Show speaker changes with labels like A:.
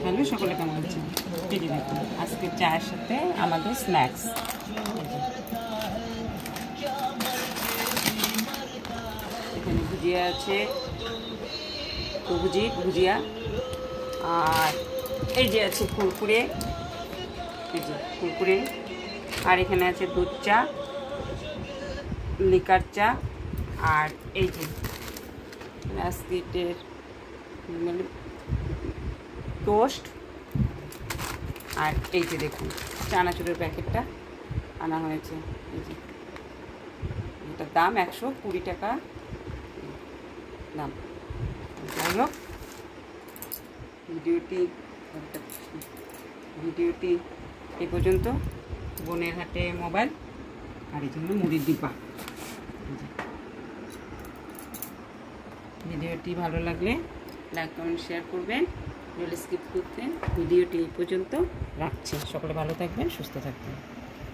A: Hello, সকলে কেমন আছেন? এই যে দেখুন, আজকে চায়ের সাথে আমাদের স্ন্যাক্স। এখানে ভুজিয়া আছে, ভুজিয়া, আর এই যে আছে কুরকুরে, এই যে কুরকুরে, আর এখানে আছে দুধ চা, লিকার চা, আর এই যে রাস্কিটের মানে টোস্ট, আর এই যে দেখুন চানাচুরের প্যাকেটটা আনা হয়েছে। এই যে এটার দাম 120 টাকা দাম। যাই হোক, ভিডিওটি এই পর্যন্ত। বোনের হাতে মোবাইল, আর এই জন্য মুড়ির ডিব্বা। ভিডিওটি ভালো লাগলে লাইক কমেন্ট শেয়ার করবেন, স্কিপ করতেন। ভিডিওটি এই পর্যন্ত রাখছি। সকলে ভালো থাকবেন, সুস্থ থাকবেন।